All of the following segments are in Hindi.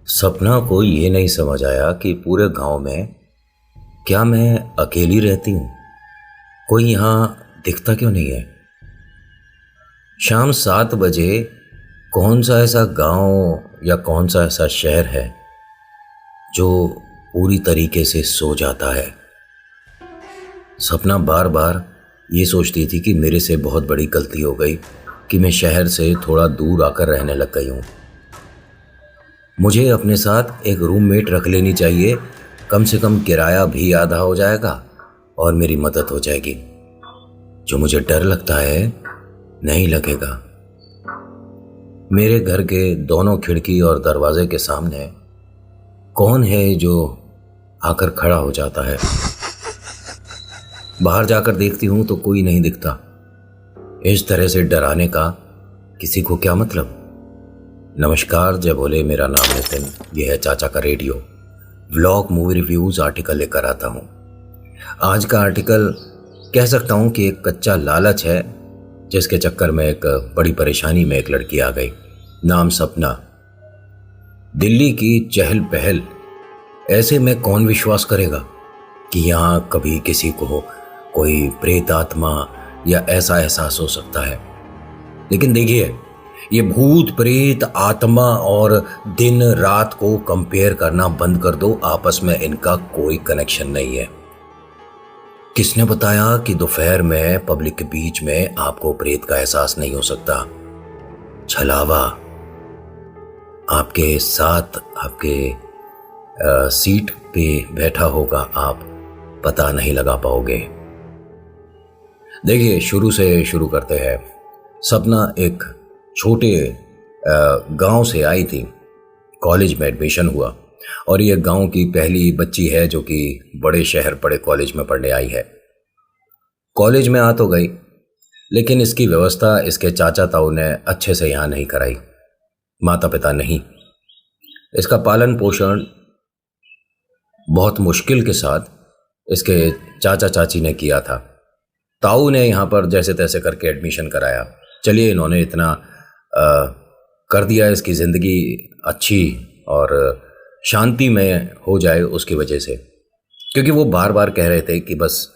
सपना को ये नहीं समझ आया कि पूरे गांव में क्या मैं अकेली रहती हूँ। कोई यहाँ दिखता क्यों नहीं है। शाम 7 बजे कौन सा ऐसा गांव या कौन सा ऐसा शहर है जो पूरी तरीके से सो जाता है। सपना बार बार ये सोचती थी कि मेरे से बहुत बड़ी गलती हो गई कि मैं शहर से थोड़ा दूर आकर रहने लग गई हूँ। मुझे अपने साथ एक रूममेट रख लेनी चाहिए, कम से कम किराया भी आधा हो जाएगा और मेरी मदद हो जाएगी। जो मुझे डर लगता है नहीं लगेगा। मेरे घर के दोनों खिड़की और दरवाजे के सामने कौन है जो आकर खड़ा हो जाता है। बाहर जाकर देखती हूं तो कोई नहीं दिखता। इस तरह से डराने का किसी को क्या मतलब। नमस्कार, जय भोले। मेरा नाम नितिन, यह है चाचा का radio vlog movie reviews article लेकर आता हूं। आज का आर्टिकल कह सकता हूं कि एक कच्चा लालच है जिसके चक्कर में एक बड़ी परेशानी में एक लड़की आ गई। नाम सपना। दिल्ली की चहल पहल, ऐसे में कौन विश्वास करेगा कि यहाँ कभी किसी को कोई प्रेत आत्मा या ऐसा एहसास हो सकता है। लेकिन देखिए, ये भूत प्रेत आत्मा और दिन रात को कंपेयर करना बंद कर दो। आपस में इनका कोई कनेक्शन नहीं है। किसने बताया कि दोपहर में पब्लिक के बीच में आपको प्रेत का एहसास नहीं हो सकता। छलावा आपके साथ आपके सीट पे बैठा होगा, आप पता नहीं लगा पाओगे। देखिए, शुरू से शुरू करते हैं। सपना एक छोटे गांव से आई थी। कॉलेज में एडमिशन हुआ और ये गांव की पहली बच्ची है जो कि बड़े शहर बड़े कॉलेज में पढ़ने आई है। कॉलेज में आ तो गई, लेकिन इसकी व्यवस्था इसके चाचा ताऊ ने अच्छे से यहाँ नहीं कराई। माता पिता नहीं, इसका पालन पोषण बहुत मुश्किल के साथ इसके चाचा चाची ने किया था। ताऊ ने यहाँ पर जैसे तैसे करके एडमिशन कराया। चलिए, इन्होंने इतना कर दिया इसकी ज़िंदगी अच्छी और शांति में हो जाए उसकी वजह से, क्योंकि वो बार बार कह रहे थे कि बस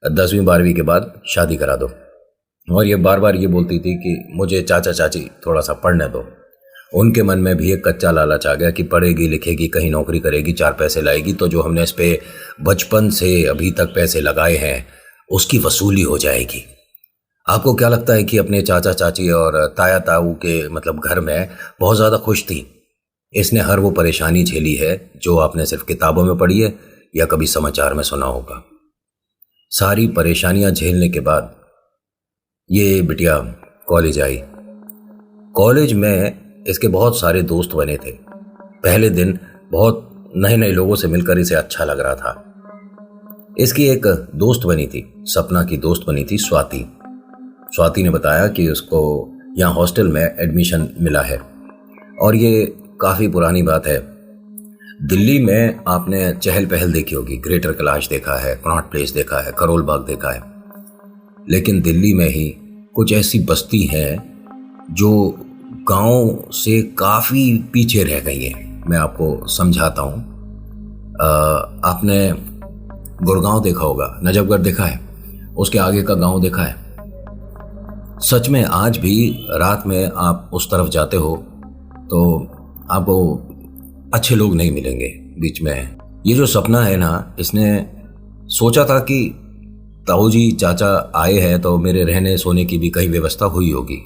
10वीं 12वीं के बाद शादी करा दो। और ये बार बार ये बोलती थी कि मुझे चाचा चाची थोड़ा सा पढ़ने दो। उनके मन में भी एक कच्चा लालच आ गया कि पढ़ेगी लिखेगी, कहीं नौकरी करेगी, 4 पैसे लाएगी, तो जो हमने इस पे बचपन से अभी तक पैसे लगाए हैं उसकी वसूली हो जाएगी। आपको क्या लगता है कि अपने चाचा चाची और ताया ताऊ के मतलब घर में बहुत ज़्यादा खुश थी। इसने हर वो परेशानी झेली है जो आपने सिर्फ किताबों में पढ़ी है या कभी समाचार में सुना होगा। सारी परेशानियां झेलने के बाद ये बिटिया कॉलेज आई। कॉलेज में इसके बहुत सारे दोस्त बने थे। पहले दिन बहुत नए नए लोगों से मिलकर इसे अच्छा लग रहा था। इसकी एक दोस्त बनी थी, सपना की दोस्त बनी थी स्वाति। स्वाति ने बताया कि उसको यहाँ हॉस्टल में एडमिशन मिला है और ये काफ़ी पुरानी बात है। दिल्ली में आपने चहल पहल देखी होगी, ग्रेटर कैलाश देखा है, कनॉट प्लेस देखा है, करोल बाग देखा है, लेकिन दिल्ली में ही कुछ ऐसी बस्ती हैं जो गांव से काफ़ी पीछे रह गई हैं। मैं आपको समझाता हूँ। आपने गुड़गांव देखा होगा, नजफगढ़ देखा है, उसके आगे का गांव देखा है। सच में आज भी रात में आप उस तरफ जाते हो तो आपको अच्छे लोग नहीं मिलेंगे बीच में। ये जो सपना है ना, इसने सोचा था कि ताऊ जी चाचा आए हैं तो मेरे रहने सोने की भी कहीं व्यवस्था हुई होगी।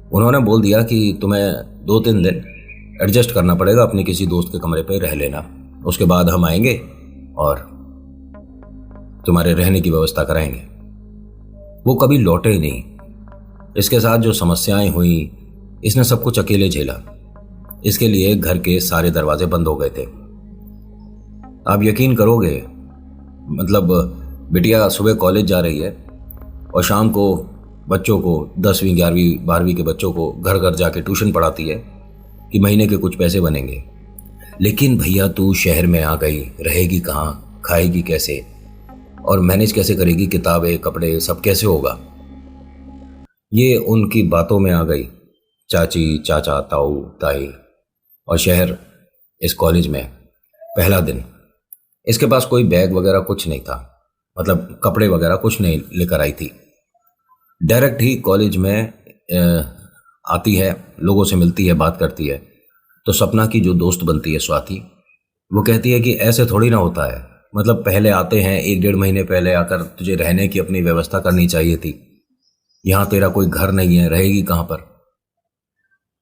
उन्होंने बोल दिया कि तुम्हें 2-3 दिन एडजस्ट करना पड़ेगा, अपने किसी दोस्त के कमरे पे रह लेना, उसके बाद हम आएंगे और तुम्हारे रहने की व्यवस्था कराएंगे। वो कभी लौटे ही नहीं। इसके साथ जो समस्याएं हुई, इसने सब कुछ अकेले झेला। इसके लिए घर के सारे दरवाजे बंद हो गए थे। आप यकीन करोगे, मतलब बिटिया सुबह कॉलेज जा रही है और शाम को बच्चों को 10वीं 11वीं 12वीं के बच्चों को घर घर जाके ट्यूशन पढ़ाती है कि महीने के कुछ पैसे बनेंगे। लेकिन भैया, तू शहर में आ गई, रहेगी कहाँ, खाएगी कैसे और मैनेज कैसे करेगी, किताबें कपड़े सब कैसे होगा। ये उनकी बातों में आ गई। चाची चाचा ताऊ ताई और शहर इस कॉलेज में पहला दिन। इसके पास कोई बैग वगैरह कुछ नहीं था, मतलब कपड़े वगैरह कुछ नहीं लेकर आई थी। डायरेक्ट ही कॉलेज में आती है, लोगों से मिलती है, बात करती है। तो सपना की जो दोस्त बनती है स्वाति, वो कहती है कि ऐसे थोड़ी ना होता है, मतलब पहले आते हैं, 1-1.5 महीने पहले आकर तुझे रहने की अपनी व्यवस्था करनी चाहिए थी। यहाँ तेरा कोई घर नहीं है, रहेगी कहाँ पर।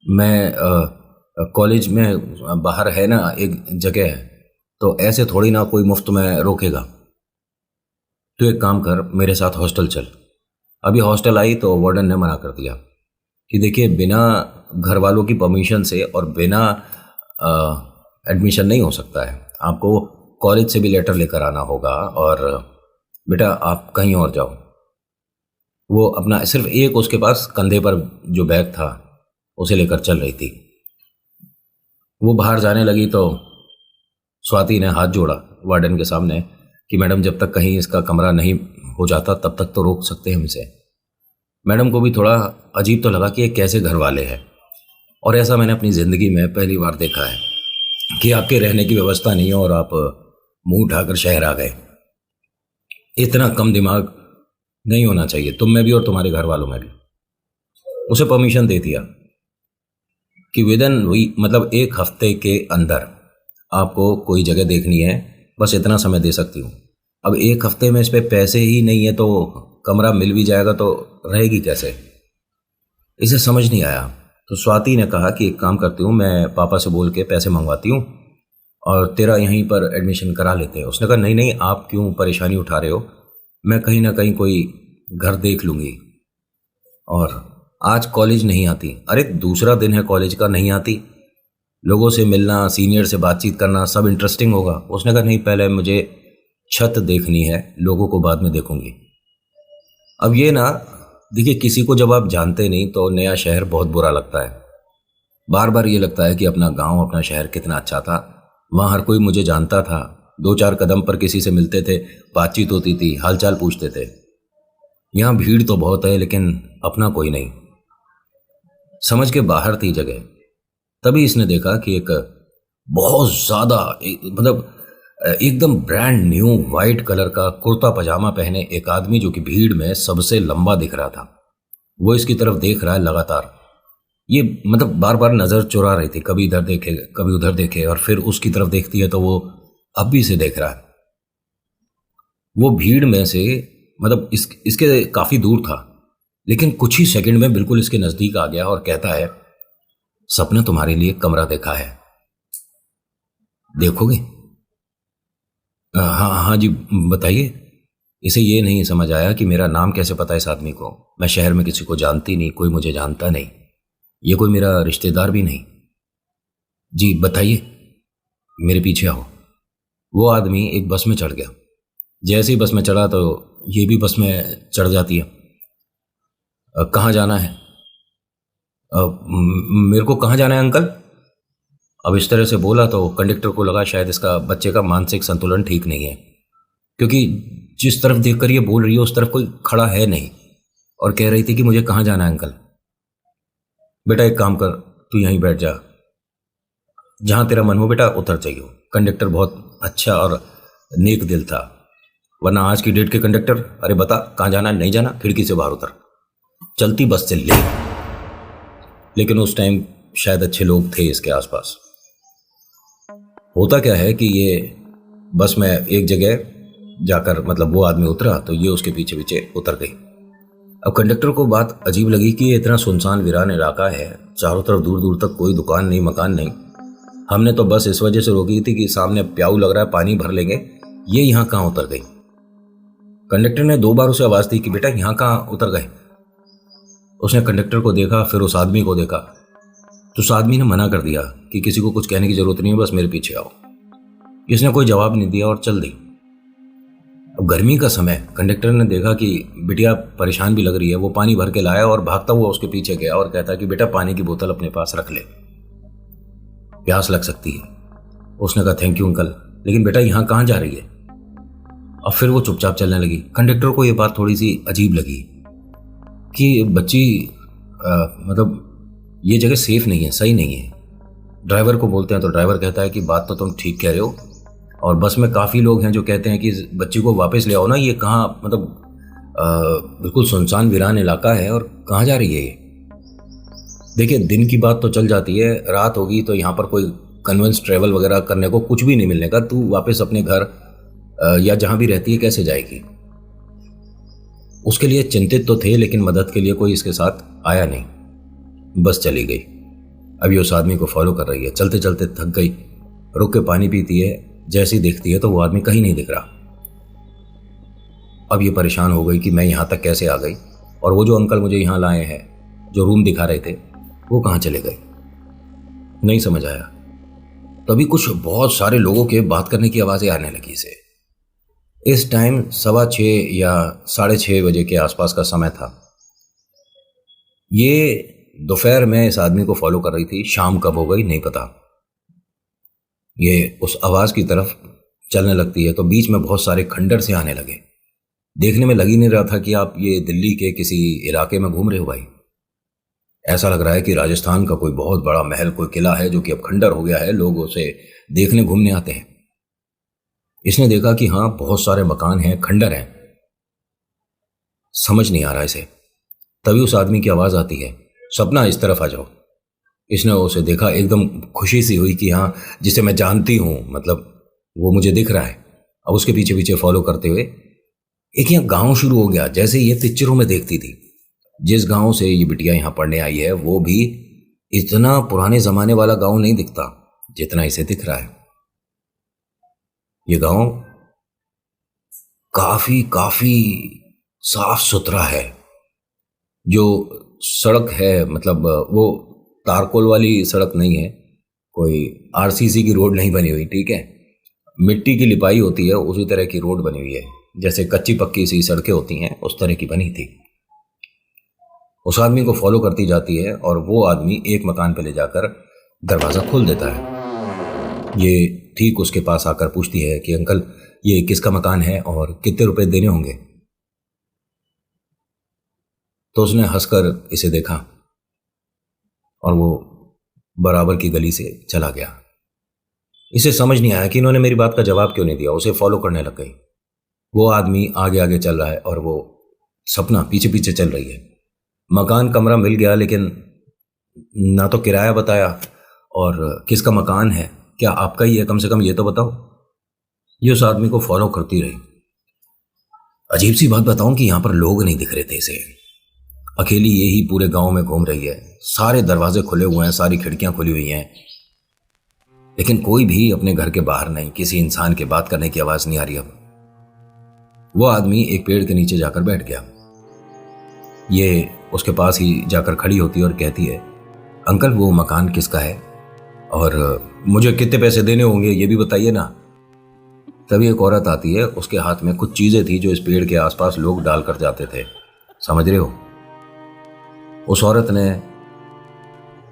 मैं कॉलेज में बाहर है ना एक जगह है, तो ऐसे थोड़ी ना कोई मुफ्त में रोकेगा। तो एक काम कर, मेरे साथ हॉस्टल चल। अभी हॉस्टल आई तो वार्डन ने मना कर दिया कि देखिए बिना घर वालों की परमिशन से और बिना एडमिशन नहीं हो सकता है, आपको कॉलेज से भी लेटर लेकर आना होगा, और बेटा आप कहीं और जाओ। वो अपना सिर्फ एक उसके पास कंधे पर जो बैग था उसे लेकर चल रही थी। वो बाहर जाने लगी तो स्वाति ने हाथ जोड़ा वार्डन के सामने कि मैडम जब तक कहीं इसका कमरा नहीं हो जाता तब तक तो रोक सकते हैं हमसे। मैडम को भी थोड़ा अजीब तो लगा कि ये कैसे घर वाले हैं, और ऐसा मैंने अपनी ज़िंदगी में पहली बार देखा है कि आपके रहने की व्यवस्था नहीं है और आप मुंह उठाकर शहर आ गए। इतना कम दिमाग नहीं होना चाहिए तुम में भी और तुम्हारे घर वालों में भी। उसे परमिशन दे दिया कि विदिन मतलब 1 हफ्ते के अंदर आपको कोई जगह देखनी है, बस इतना समय दे सकती हूँ। अब 1 हफ्ते में इस पे पैसे ही नहीं है तो कमरा मिल भी जाएगा तो रहेगी कैसे, इसे समझ नहीं आया। तो स्वाति ने कहा कि एक काम करती हूँ, मैं पापा से बोल के पैसे मंगवाती हूँ और तेरा यहीं पर एडमिशन करा लेते हैं। उसने कहा नहीं नहीं, आप क्यों परेशानी उठा रहे हो, मैं कहीं ना कहीं कोई घर देख लूँगी। और आज कॉलेज नहीं आती? अरे दूसरा दिन है कॉलेज का, नहीं आती? लोगों से मिलना, सीनियर से बातचीत करना सब इंटरेस्टिंग होगा। उसने कहा नहीं, पहले मुझे छत देखनी है, लोगों को बाद में देखूंगी। अब ये ना देखिए, किसी को जब आप जानते नहीं तो नया शहर बहुत बुरा लगता है। बार बार ये लगता है कि अपना गांव, अपना शहर कितना अच्छा था, वहाँ हर कोई मुझे जानता था, 2-4 कदम पर किसी से मिलते थे, बातचीत होती थी, हालचाल पूछते थे। यहाँ भीड़ तो बहुत है लेकिन अपना कोई नहीं। समझ के बाहर थी जगह। तभी इसने देखा कि एक बहुत ज़्यादा मतलब एकदम ब्रांड न्यू वाइट कलर का कुर्ता पजामा पहने एक आदमी, जो कि भीड़ में सबसे लंबा दिख रहा था, वो इसकी तरफ देख रहा है लगातार। ये मतलब बार बार नज़र चुरा रही थी, कभी इधर देखे कभी उधर देखे, और फिर उसकी तरफ देखती है तो वो अब भी इसे देख रहा है। वो भीड़ में से मतलब इसके काफ़ी दूर था, लेकिन कुछ ही सेकंड में बिल्कुल इसके नज़दीक आ गया और कहता है, सपना तुम्हारे लिए कमरा देखा है, देखोगे? हाँ हाँ जी बताइए। इसे ये नहीं समझ आया कि मेरा नाम कैसे पता है इस आदमी को। मैं शहर में किसी को जानती नहीं, कोई मुझे जानता नहीं, ये कोई मेरा रिश्तेदार भी नहीं। जी बताइए, मेरे पीछे आओ। वो आदमी एक बस में चढ़ गया। जैसे ही बस में चढ़ा तो ये भी बस में चढ़ जाती है। कहाँ जाना है? मेरे को कहाँ जाना है अंकल? अब इस तरह से बोला तो कंडक्टर को लगा शायद इसका बच्चे का मानसिक संतुलन ठीक नहीं है, क्योंकि जिस तरफ देखकर ये बोल रही है उस तरफ कोई खड़ा है नहीं, और कह रही थी कि मुझे कहाँ जाना है अंकल। बेटा एक काम कर, तू यहीं बैठ जा, जहाँ तेरा मन हो बेटा उतर जाइयो। कंडक्टर बहुत अच्छा और नेक दिल था, वरना आज की डेट के कंडक्टर, अरे बता कहाँ जाना है, नहीं जाना, खिड़की से बाहर उतर, चलती बस से ले। लेकिन उस टाइम शायद अच्छे लोग थे इसके आसपास। होता क्या है कि ये बस में एक जगह जाकर मतलब वो आदमी उतरा तो ये उसके पीछे पीछे उतर गई। अब कंडक्टर को बात अजीब लगी कि ये इतना सुनसान वीरान इलाका है, चारों तरफ दूर दूर तक कोई दुकान नहीं, मकान नहीं। हमने तो बस इस वजह से रोकी थी कि सामने प्याऊ लग रहा है, पानी भर लेंगे, ये यहाँ कहाँ उतर गई। कंडक्टर ने 2 बार उसे आवाज़ दी कि बेटा यहाँ कहाँ उतर गए। उसने कंडक्टर को देखा, फिर उस आदमी को देखा, तो उस आदमी ने मना कर दिया कि किसी को कुछ कहने की जरूरत नहीं है, बस मेरे पीछे आओ। इसने कोई जवाब नहीं दिया और चल दी। अब गर्मी का समय, कंडक्टर ने देखा कि बिटिया परेशान भी लग रही है, वो पानी भर के लाया और भागता हुआ उसके पीछे गया और कहता कि बेटा पानी की बोतल अपने पास रख ले, प्यास लग सकती है। उसने कहा थैंक यू अंकल, लेकिन बेटा यहाँ कहाँ जा रही है? और फिर वो चुपचाप चलने लगी। कंडक्टर को ये बात थोड़ी सी अजीब लगी कि बच्ची मतलब ये जगह सेफ नहीं है, सही नहीं है, ड्राइवर को बोलते हैं तो ड्राइवर कहता है कि बात तो तुम ठीक कह रहे हो, और बस में काफ़ी लोग हैं जो कहते हैं कि इस बच्ची को वापस ले आओ ना, ये कहाँ मतलब बिल्कुल सुनसान वीरान इलाका है और कहाँ जा रही है ये। देखिए दिन की बात तो चल जाती है, रात होगी तो यहाँ पर कोई कन्वेंस ट्रेवल वगैरह करने को कुछ भी नहीं मिलने का, तू वापस अपने घर या जहाँ भी रहती है कैसे जाएगी। उसके लिए चिंतित तो थे लेकिन मदद के लिए कोई इसके साथ आया नहीं, बस चली गई। अभी उस आदमी को फॉलो कर रही है, चलते चलते थक गई, रुक के पानी पीती है, जैसी देखती है तो वो आदमी कहीं नहीं दिख रहा। अब ये परेशान हो गई कि मैं यहाँ तक कैसे आ गई, और वो जो अंकल मुझे यहाँ लाए हैं जो रूम दिखा रहे थे वो कहाँ चले गए, नहीं समझ आया। तभी कुछ बहुत सारे लोगों के बात करने की आवाज़ें आने लगी इसे। इस टाइम 6:15 या 6:30 बजे के आसपास का समय था। ये दोपहर में इस आदमी को फॉलो कर रही थी, शाम कब हो गई नहीं पता। ये उस आवाज़ की तरफ चलने लगती है तो बीच में बहुत सारे खंडर से आने लगे। देखने में लग ही नहीं रहा था कि आप ये दिल्ली के किसी इलाके में घूम रहे हो भाई। ऐसा लग रहा है कि राजस्थान का कोई बहुत बड़ा महल, कोई किला है जो कि अब खंडर हो गया है, लोग उसे देखने घूमने आते हैं। इसने देखा कि हाँ बहुत सारे मकान हैं, खंडर हैं, समझ नहीं आ रहा इसे। तभी उस आदमी की आवाज़ आती है, सपना इस तरफ आ जाओ। इसने उसे देखा, एकदम खुशी सी हुई कि हाँ जिसे मैं जानती हूँ, मतलब वो मुझे दिख रहा है। अब उसके पीछे पीछे फॉलो करते हुए एक यहाँ गांव शुरू हो गया, जैसे ये पिक्चरों में देखती थी। जिस गांव से ये बिटिया यहाँ पढ़ने आई है वो भी इतना पुराने जमाने वाला गांव नहीं दिखता जितना इसे दिख रहा है। ये गांव काफी काफी साफ सुथरा है। जो सड़क है मतलब वो तारकोल वाली सड़क नहीं है, कोई आरसीसी की रोड नहीं बनी हुई, ठीक है, मिट्टी की लिपाई होती है उसी तरह की रोड बनी हुई है, जैसे कच्ची पक्की सी सड़कें होती हैं उस तरह की बनी थी। उस आदमी को फॉलो करती जाती है और वो आदमी एक मकान पे ले जाकर दरवाज़ा खोल देता है। ये ठीक उसके पास आकर पूछती है कि अंकल ये किसका मकान है और कितने रुपए देने होंगे। तो उसने हंसकर इसे देखा और वो बराबर की गली से चला गया। इसे समझ नहीं आया कि इन्होंने मेरी बात का जवाब क्यों नहीं दिया, उसे फॉलो करने लग गई। वो आदमी आगे आगे चल रहा है और वो सपना पीछे पीछे चल रही है। मकान कमरा मिल गया लेकिन ना तो किराया बताया, और किसका मकान है, क्या आपका ही है, कम से कम ये तो बताओ। ये उस आदमी को फॉलो करती रही। अजीब सी बात बताऊं कि यहां पर लोग नहीं दिख रहे थे इसे। अकेली ये ही पूरे गांव में घूम रही है, सारे दरवाजे खुले हुए हैं, सारी खिड़कियां खुली हुई हैं, लेकिन कोई भी अपने घर के बाहर नहीं, किसी इंसान के बात करने की आवाज नहीं आ रही। अब वो आदमी एक पेड़ के नीचे जाकर बैठ गया। ये उसके पास ही जाकर खड़ी होती है और कहती है, अंकल वो मकान किसका है और मुझे कितने पैसे देने होंगे ये भी बताइए ना। तभी एक औरत आती है, उसके हाथ में कुछ चीजें थी जो इस पेड़ के आसपास लोग डालकर जाते थे, समझ रहे हो। उस औरत ने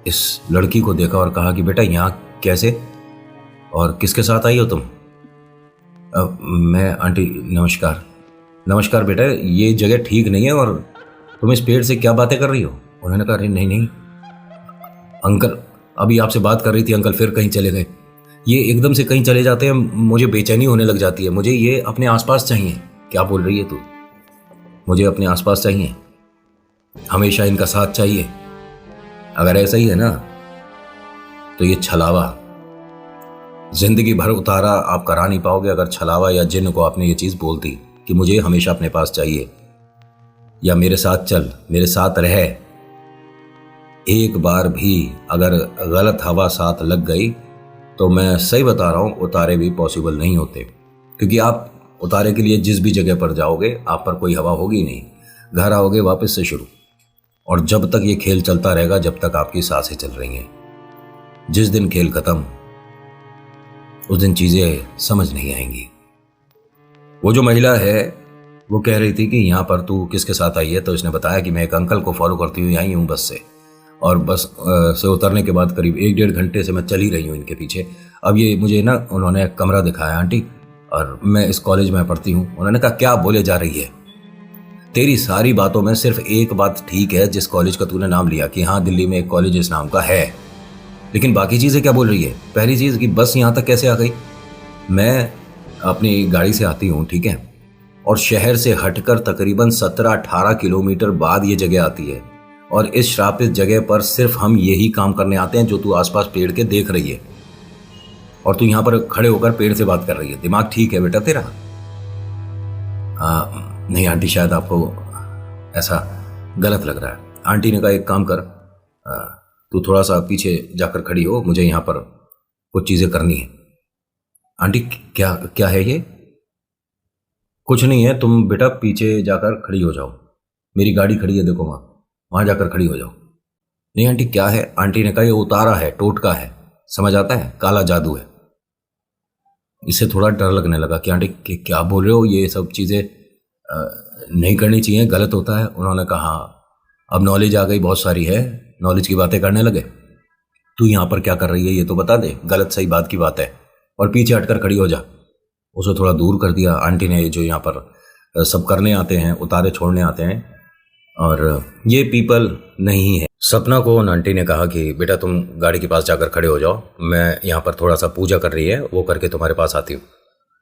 इस लड़की को देखा और कहा कि बेटा यहाँ कैसे और किसके साथ आई हो तुम। मैं आंटी नमस्कार। नमस्कार बेटा, ये जगह ठीक नहीं है और तुम इस पेड़ से क्या बातें कर रही हो। उन्होंने कहा नहीं नहीं अंकल, अभी आपसे बात कर रही थी अंकल, फिर कहीं चले गए। ये एकदम से कहीं चले जाते हैं, मुझे बेचैनी होने लग जाती है, मुझे ये अपने आसपास चाहिए। क्या बोल रही है तू, मुझे अपने आसपास चाहिए, हमेशा इनका साथ चाहिए। अगर ऐसा ही है ना तो ये छलावा जिंदगी भर उतारा आप करा नहीं पाओगे। अगर छलावा या जिन्न को आपने ये चीज बोल दी कि मुझे हमेशा अपने पास चाहिए या मेरे साथ चल, मेरे साथ रह, एक बार भी अगर गलत हवा साथ लग गई तो मैं सही बता रहा हूं उतारे भी पॉसिबल नहीं होते। क्योंकि आप उतारे के लिए जिस भी जगह पर जाओगे आप पर कोई हवा होगी नहीं, घर आओगे वापस से शुरू। और जब तक ये खेल चलता रहेगा, जब तक आपकी सांसें चल रही हैं, जिस दिन खेल खत्म उस दिन चीजें समझ नहीं आएंगी। वो जो महिला है वो कह रही थी कि यहाँ पर तू किसके साथ आई है, तो इसने बताया कि मैं एक अंकल को फॉलो करती हुई आई हूँ बस से, और बस से उतरने के बाद करीब 1-1.5 घंटे से मैं चली रही हूँ इनके पीछे। अब ये मुझे ना उन्होंने कमरा दिखाया आंटी, और मैं इस कॉलेज में पढ़ती हूँ। उन्होंने कहा क्या बोले जा रही है, तेरी सारी बातों में सिर्फ एक बात ठीक है, जिस कॉलेज का तूने नाम लिया कि हाँ दिल्ली में एक कॉलेज इस नाम का है, लेकिन बाकी चीज़ें क्या बोल रही है? पहली चीज़ कि बस यहाँ तक कैसे आ गई? मैं अपनी गाड़ी से आती हूँ, ठीक है, और शहर से हटकर तकरीबन 17-18 किलोमीटर बाद ये जगह आती है, और इस श्रापित जगह पर सिर्फ हम यही काम करने आते हैं जो तू आसपास पेड़ के देख रही है, और तू यहाँ पर खड़े होकर पेड़ से बात कर रही है। दिमाग ठीक है बेटा तेरा? नहीं आंटी, शायद आपको ऐसा गलत लग रहा है। आंटी ने कहा एक काम कर, तू थोड़ा सा पीछे जाकर खड़ी हो, मुझे यहाँ पर कुछ चीज़ें करनी है। आंटी क्या क्या है ये? कुछ नहीं है, तुम बेटा पीछे जाकर खड़ी हो जाओ, मेरी गाड़ी खड़ी है, देखो वहाँ जाकर खड़ी हो जाओ। नहीं आंटी क्या है? आंटी ने कहा ये उतारा है, टोटका है, समझ आता है, काला जादू है। इससे थोड़ा डर लगने लगा कि आंटी क्या बोल रहे हो, ये सब चीज़ें नहीं करनी चाहिए, गलत होता है। उन्होंने कहा अब नॉलेज आ गई, बहुत सारी है, नॉलेज की बातें करने लगे। तू यहाँ पर क्या कर रही है ये तो बता दे, गलत सही बात की बात है, और पीछे हटकर खड़ी हो जा। उसे थोड़ा दूर कर दिया आंटी ने, जो यहाँ पर सब करने आते हैं, उतारे छोड़ने आते हैं, और ये पीपल नहीं है। सपना को उन आंटी ने कहा कि बेटा तुम गाड़ी के पास जाकर खड़े हो जाओ, मैं यहाँ पर थोड़ा सा पूजा कर रही है, वो करके तुम्हारे पास आती हूँ।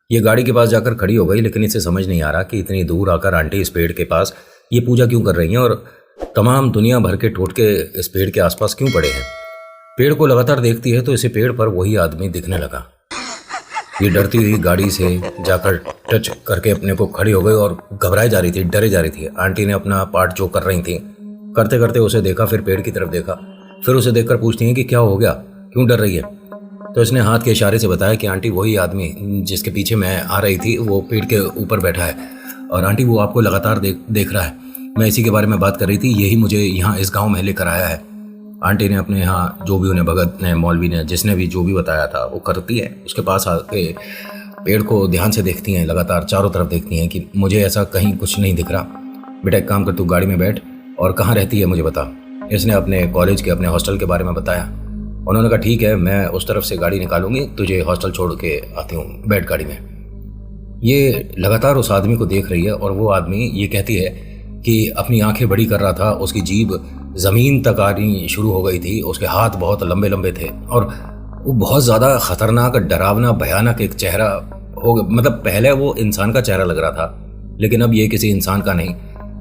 ये गाड़ी के पास जाकर खड़ी हो गई, लेकिन इसे समझ नहीं आ रहा कि इतनी दूर आकर आंटी इस पेड़ के पास ये पूजा क्यों कर रही हैं, और तमाम दुनिया भर के टोटके इस पेड़ के आसपास क्यों पड़े हैं। पेड़ को लगातार देखती है तो इसे पेड़ पर वही आदमी दिखने लगा। ये डरती हुई गाड़ी से जाकर टच करके अपने को खड़ी हो गई और घबराई जा रही थी, डरे जा रही थी। आंटी ने अपना पार्ट जो कर रही थी करते करते उसे देखा, फिर पेड़ की तरफ देखा, फिर उसे देखकर पूछती हैं कि क्या हो गया, क्यों डर रही है। तो इसने हाथ के इशारे से बताया कि आंटी वही आदमी जिसके पीछे मैं आ रही थी वो पेड़ के ऊपर बैठा है, और आंटी वो आपको लगातार देख रहा है, मैं इसी के बारे में बात कर रही थी, यही मुझे यहाँ इस गाँव में लेकर आया है। आंटी ने अपने यहाँ जो भी उन्हें भगत ने, मौलवी ने, जिसने भी जो भी बताया था वो करती है। उसके पास आके पेड़ को ध्यान से देखती हैं, लगातार चारों तरफ देखती हैं कि मुझे ऐसा कहीं कुछ नहीं दिख रहा। बेटा एक काम कर, तू गाड़ी में बैठ और कहाँ रहती है मुझे बता। इसने अपने कॉलेज के, अपने हॉस्टल के बारे में बताया। उन्होंने कहा ठीक है, मैं उस तरफ से गाड़ी निकालूंगी, तुझे हॉस्टल छोड़ के आती हूँ, बैठ गाड़ी में। ये लगातार उस आदमी को देख रही है, और वो आदमी ये कहती है कि अपनी आंखें बड़ी कर रहा था, उसकी जीभ ज़मीन तक आनी शुरू हो गई थी, उसके हाथ बहुत लंबे लंबे थे, और वो बहुत ज़्यादा खतरनाक, डरावना, भयानक एक चेहरा हो गया। मतलब पहले वो इंसान का चेहरा लग रहा था, लेकिन अब ये किसी इंसान का नहीं,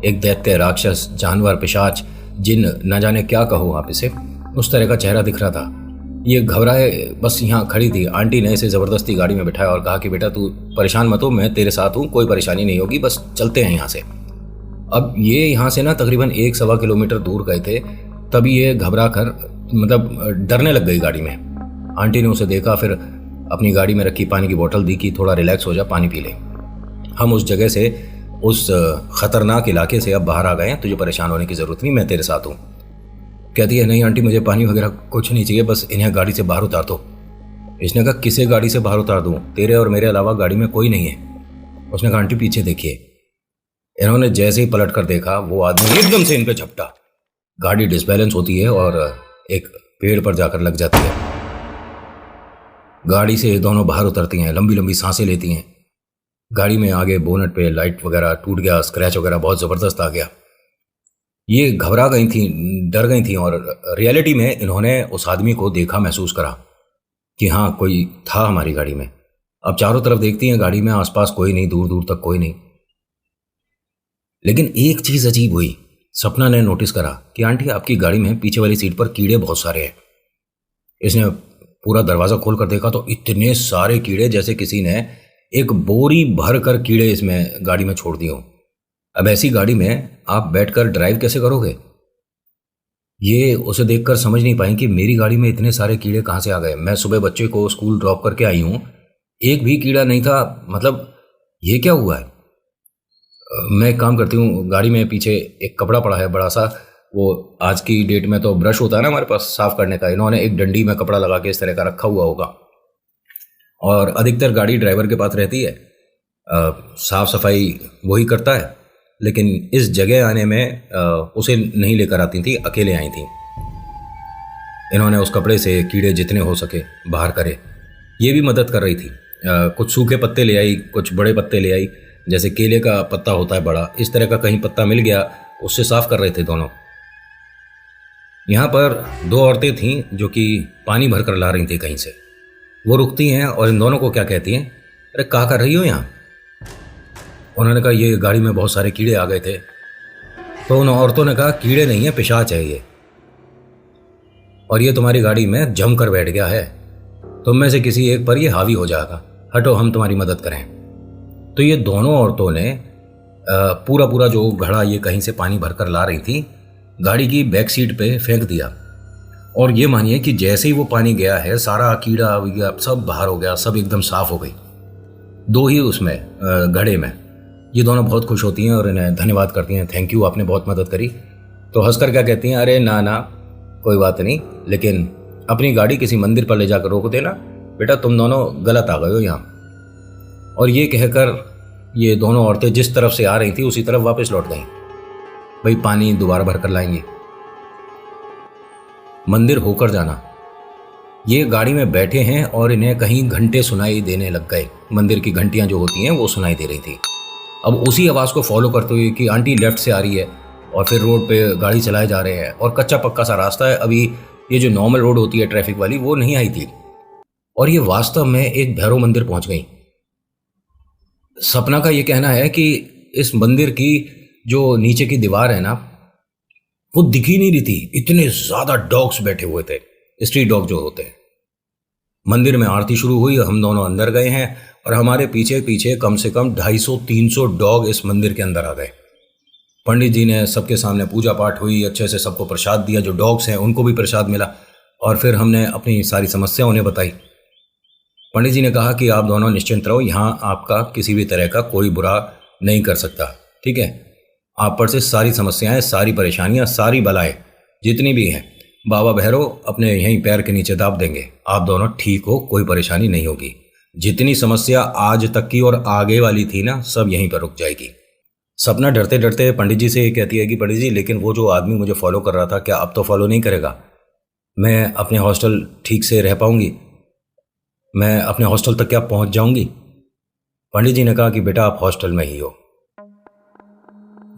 एक दैत्य, राक्षस, जानवर, पिशाच, जिन, न जाने क्या कहो आप इसे, उस तरह का चेहरा दिख रहा था। ये घबराए बस यहाँ खड़ी थी। आंटी ने इसे ज़बरदस्ती गाड़ी में बिठाया और कहा कि बेटा तू परेशान मत हो, मैं तेरे साथ हूँ, कोई परेशानी नहीं होगी, बस चलते हैं यहाँ से। अब ये यहाँ से ना तकरीबन 1-1.25 किलोमीटर दूर गए थे, तभी ये घबरा कर, मतलब डरने लग गई गाड़ी में। आंटी ने उसे देखा, फिर अपनी गाड़ी में रखी पानी की बोतल दी कि थोड़ा रिलैक्स हो जा, पानी पी ले, हम उस जगह से, उस ख़तरनाक इलाके से अब बाहर आ गए हैं, तुझे परेशान होने की ज़रूरत नहीं, मैं तेरे साथ हूँ। कहती है नहीं आंटी, मुझे पानी वगैरह कुछ नहीं चाहिए, बस इन्हें गाड़ी से बाहर उतार दो। इसने कहा किसे गाड़ी से बाहर उतार दूँ, तेरे और मेरे अलावा गाड़ी में कोई नहीं है। उसने कहा आंटी पीछे देखिए। इन्होंने जैसे ही पलट कर देखा, वो आदमी एकदम से इन पे झपटा। गाड़ी डिसबैलेंस होती है और एक पेड़ पर जाकर लग जाती है। गाड़ी से दोनों बाहर उतरती हैं, लंबी लंबी सांसें लेती हैं। गाड़ी में आगे बोनट पे लाइट वगैरह टूट गया, स्क्रैच वगैरह बहुत ज़बरदस्त आ गया। ये घबरा गई थी, डर गई थी, और रियलिटी में इन्होंने उस आदमी को देखा, महसूस करा कि हाँ कोई था हमारी गाड़ी में। अब चारों तरफ देखती हैं, गाड़ी में आसपास कोई नहीं, दूर दूर तक कोई नहीं। लेकिन एक चीज़ अजीब हुई, सपना ने नोटिस करा कि आंटी आपकी गाड़ी में पीछे वाली सीट पर कीड़े बहुत सारे हैं। इसने पूरा दरवाज़ा खोल कर देखा तो इतने सारे कीड़े, जैसे किसी ने एक बोरी भर कर कीड़े इसमें गाड़ी में छोड़ दिए हो। अब ऐसी गाड़ी में आप बैठकर ड्राइव कैसे करोगे? ये उसे देखकर समझ नहीं पाई कि मेरी गाड़ी में इतने सारे कीड़े कहाँ से आ गए। मैं सुबह बच्चे को स्कूल ड्रॉप करके आई हूँ, एक भी कीड़ा नहीं था, मतलब ये क्या हुआ है? मैं एक काम करती हूँ, गाड़ी में पीछे एक कपड़ा पड़ा है बड़ा सा, वो आज की डेट में तो ब्रश होता है ना हमारे पास साफ करने का, इन्होंने एक डंडी में कपड़ा लगा के इस तरह का रखा हुआ होगा, और अधिकतर गाड़ी ड्राइवर के पास रहती है, साफ सफाई वही करता है। लेकिन इस जगह आने में उसे नहीं लेकर आती थी, अकेले आई थी। इन्होंने उस कपड़े से कीड़े जितने हो सके बाहर करे। ये भी मदद कर रही थी, कुछ सूखे पत्ते ले आई, कुछ बड़े पत्ते ले आई, जैसे केले का पत्ता होता है बड़ा, इस तरह का कहीं पत्ता मिल गया, उससे साफ कर रहे थे दोनों। यहाँ पर दो औरतें थीं जो कि पानी भर कर ला रही थी कहीं से। वो रुकती हैं और इन दोनों को क्या कहती हैं, अरे क्या कर रही हो यहाँ। उन्होंने कहा ये गाड़ी में बहुत सारे कीड़े आ गए थे। तो उन औरतों ने कहा कीड़े नहीं है, पिशाच है ये, और ये तुम्हारी गाड़ी में जम कर बैठ गया है, तुम में से किसी एक पर ये हावी हो जाएगा, हटो हम तुम्हारी मदद करें। तो ये दोनों औरतों ने पूरा पूरा जो घड़ा ये कहीं से पानी भरकर ला रही थी गाड़ी की बैक सीट पे फेंक दिया। और ये मानिए कि जैसे ही वो पानी गया है सारा कीड़ा वीड़ा सब बाहर हो गया, सब एकदम साफ हो गई। दो ही उसमें घड़े में। ये दोनों बहुत खुश होती हैं और इन्हें धन्यवाद करती हैं, थैंक यू आपने बहुत मदद करी। तो हंसकर क्या कहती हैं, अरे ना ना कोई बात नहीं, लेकिन अपनी गाड़ी किसी मंदिर पर ले जाकर रोक देना, बेटा तुम दोनों गलत आ गए हो यहाँ। और ये कहकर ये दोनों औरतें जिस तरफ से आ रही थी उसी तरफ वापस लौट गईं। भाई पानी दोबारा भर कर लाएंगे, मंदिर होकर जाना। ये गाड़ी में बैठे हैं और इन्हें कहीं घंटे सुनाई देने लग गए, मंदिर की घंटियां जो होती हैं वो सुनाई दे रही थी। अब उसी आवाज़ को फॉलो करते हुए कि आंटी लेफ्ट से आ रही है और फिर रोड पे गाड़ी चलाए जा रहे हैं और कच्चा पक्का सा रास्ता है, अभी ये जो नॉर्मल रोड होती है ट्रैफिक वाली वो नहीं आई थी। और ये वास्तव में एक भैरव मंदिर पहुंच गई। सपना का ये कहना है कि इस मंदिर की जो नीचे की दीवार है ना वो दिख ही नहीं रही थी, इतने ज्यादा डॉग्स बैठे हुए थे, स्ट्रीट डॉग जो होते हैं। मंदिर में आरती शुरू हुई, हम दोनों अंदर गए हैं और हमारे पीछे पीछे कम से कम 250-300 डॉग इस मंदिर के अंदर आ गए। पंडित जी ने सबके सामने पूजा पाठ हुई, अच्छे से सबको प्रसाद दिया, जो डॉग्स हैं उनको भी प्रसाद मिला। और फिर हमने अपनी सारी समस्या उन्हें बताई। पंडित जी ने कहा कि आप दोनों निश्चिंत रहो, यहाँ आपका किसी भी तरह का कोई बुरा नहीं कर सकता, ठीक है। आप पर से सारी समस्याएं, सारी परेशानियां, सारी बलाएं जितनी भी हैं बाबा भैरव अपने यहीं पैर के नीचे दाब देंगे, आप दोनों ठीक हो, कोई परेशानी नहीं होगी। जितनी समस्या आज तक की और आगे वाली थी ना सब यहीं पर रुक जाएगी। सपना डरते डरते पंडित जी से कहती है कि पंडित जी लेकिन वो जो आदमी मुझे फॉलो कर रहा था क्या अब तो फॉलो नहीं करेगा, मैं अपने हॉस्टल ठीक से रह पाऊंगी, मैं अपने हॉस्टल तक क्या पहुंच जाऊंगी। पंडित जी ने कहा कि बेटा आप हॉस्टल में ही हो।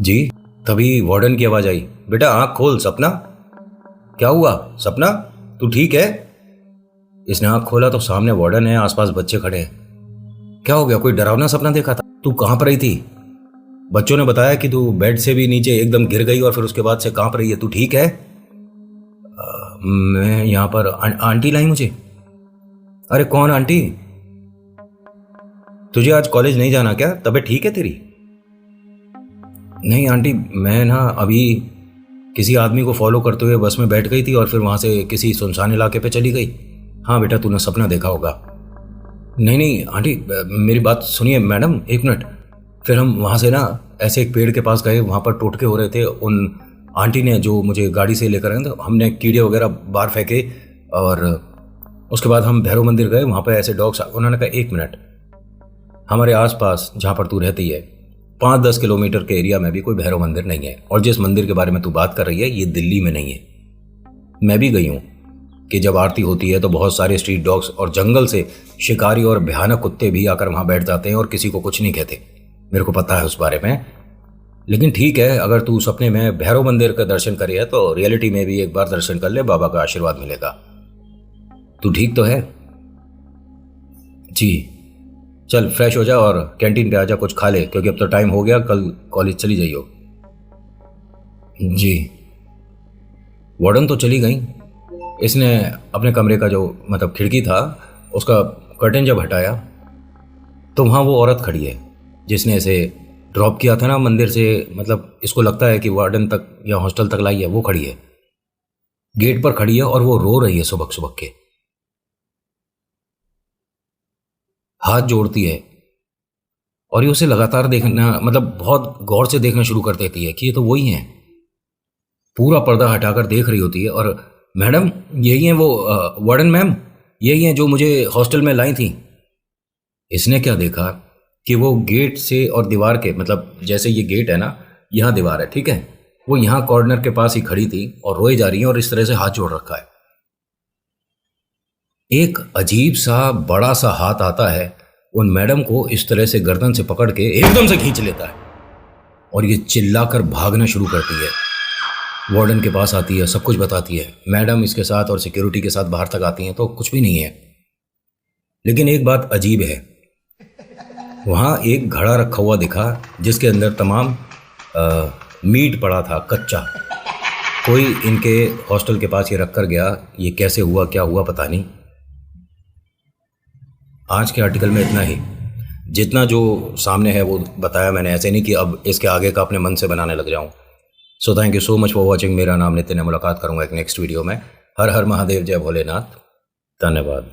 जी। तभी वार्डन की आवाज आई, बेटा आंख खोल सपना। क्या हुआ सपना, तू ठीक है। इसने आंख खोला तो सामने वार्डन है, आसपास बच्चे खड़े हैं। क्या हो गया, कोई डरावना सपना देखा था, तू कहां पर रही थी। बच्चों ने बताया कि तू बेड से भी नीचे एकदम गिर गई और फिर उसके बाद से कांप रही है, तू ठीक है। मैं यहाँ पर आंटी लाई मुझे। अरे कौन आंटी, तुझे आज कॉलेज नहीं जाना क्या, तबीयत ठीक है तेरी। नहीं आंटी, मैं ना अभी किसी आदमी को फॉलो करते हुए बस में बैठ गई थी और फिर वहां से किसी सुनसान इलाके पे चली गई। हाँ बेटा तूने सपना देखा होगा। नहीं नहीं आंटी, मेरी बात सुनिए मैडम, एक मिनट। फिर हम वहां से ना ऐसे एक पेड़ के पास गए, वहां पर टोटके हो रहे थे। उन आंटी ने जो मुझे गाड़ी से लेकर आए थे, हमने कीड़े वगैरह बाहर फेंके और उसके बाद हम भैरव मंदिर गए, वहां पर ऐसे डॉग्स। उन्होंने कहा 1 मिनट, हमारे आसपास जहां पर तू रहती है 5-10 किलोमीटर के एरिया में भी कोई भैरव मंदिर नहीं है। और जिस मंदिर के बारे में तू बात कर रही है ये दिल्ली में नहीं है। मैं भी गई हूं कि जब आरती होती है तो बहुत सारे स्ट्रीट डॉग्स और जंगल से शिकारी और भयानक कुत्ते भी आकर वहां बैठ जाते हैं और किसी को कुछ नहीं कहते। मेरे को पता है उस बारे में। लेकिन ठीक है, अगर तू सपने में भैरव मंदिर का दर्शन करे है तो रियलिटी में भी एक बार दर्शन कर ले, बाबा का आशीर्वाद मिलेगा। तू ठीक तो है। जी चल फ्रेश हो जा और कैंटीन पे आजा, कुछ खा ले, क्योंकि अब तो टाइम हो गया, कल कॉलेज चली जाइयो। जी। वार्डन तो चली गई। इसने अपने कमरे का जो मतलब खिड़की था उसका कर्टन जब हटाया तो वहाँ वो औरत खड़ी है जिसने इसे ड्रॉप किया था ना मंदिर से, मतलब इसको लगता है कि वार्डन तक या हॉस्टल तक लाई है, वो खड़ी है, गेट पर खड़ी है और वो रो रही है सुबह सुबह के, हाथ जोड़ती है। और ये उसे लगातार देखना, मतलब बहुत गौर से देखना शुरू कर देती है कि ये तो वही है। पूरा पर्दा हटाकर देख रही होती है और मैडम यही हैं वो वार्डन मैम, यही हैं जो मुझे हॉस्टल में लाई थी। इसने क्या देखा कि वो गेट से और दीवार के, मतलब जैसे ये गेट है ना, यहाँ दीवार है, ठीक है, वो यहाँ कॉर्नर के पास ही खड़ी थी और रोई जा रही है और इस तरह से हाथ जोड़ रखा है। एक अजीब सा बड़ा सा हाथ आता है, उन मैडम को इस तरह से गर्दन से पकड़ के एकदम से खींच लेता है और ये चिल्लाकर भागना शुरू करती है। वार्डन के पास आती है, सब कुछ बताती है। मैडम इसके साथ और सिक्योरिटी के साथ बाहर तक आती हैं तो कुछ भी नहीं है। लेकिन एक बात अजीब है, वहाँ एक घड़ा रखा हुआ दिखा जिसके अंदर तमाम मीट पड़ा था कच्चा। कोई इनके हॉस्टल के पास ये रख कर गया, ये कैसे हुआ क्या हुआ पता नहीं। आज के आर्टिकल में इतना ही, जितना जो सामने है वो बताया मैंने, ऐसे नहीं कि अब इसके आगे का अपने मन से बनाने लग जाऊं। So thank you so much for watching. मेरा नाम नितिन है, मुलाकात करूंगा एक नेक्स्ट वीडियो में। हर हर महादेव, जय भोलेनाथ, धन्यवाद।